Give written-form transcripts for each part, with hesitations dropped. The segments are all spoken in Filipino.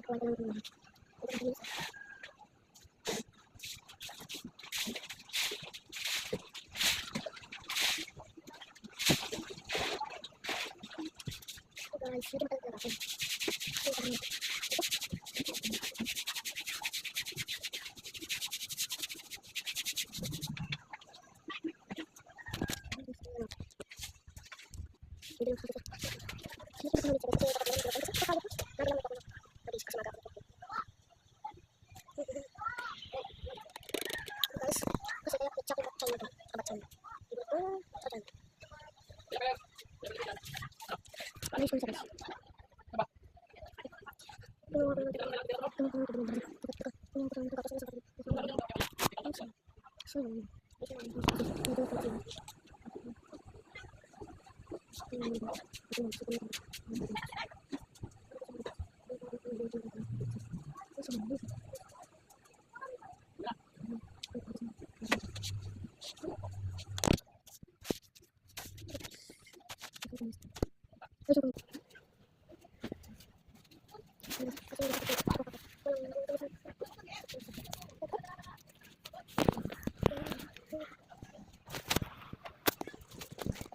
Kawan ko lang yung guys, hindi matagal talaga ako.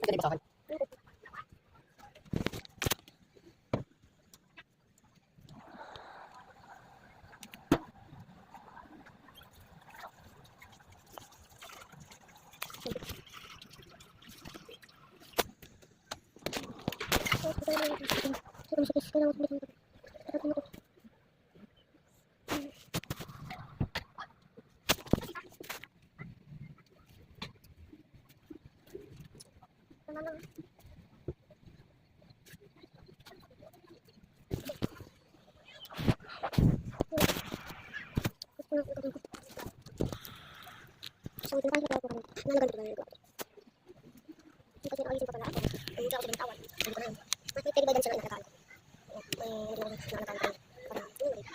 Pwede ba sa akin? So, ito tayo ko kami. Nalagan ko lang ito. Ito din ayusin ko pala ako. Ay, hindi ako binitawan. Hindi ko na yun. May pwede ba dyan sila nakatalo? May hindi ko nakatalo ko. Para, yun ulit.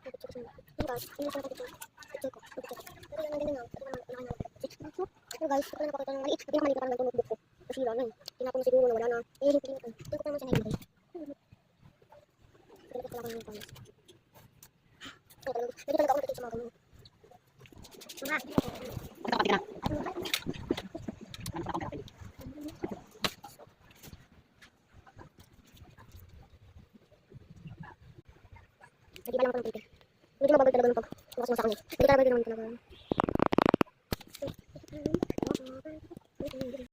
Picture ko din. Yun guys, yun yung picture ko. Picture ko. Pero yung nandun nga. Pero guys, ito na napakita ng maliit. Pinakamaliit parang nagtong notebook ko. Kasi yun, yun. Tinapon na siguro na wala na. Eh, hindi ko naman siya naibigay. Pero ko pala ko yung promise. Jadi talaga ako nakikinig sa mga ganun. Hindi pa lang ako ng paper. Hindi mababag talaga ng pag. Lakas mo sa kanya. Hindi talaga naman talaga.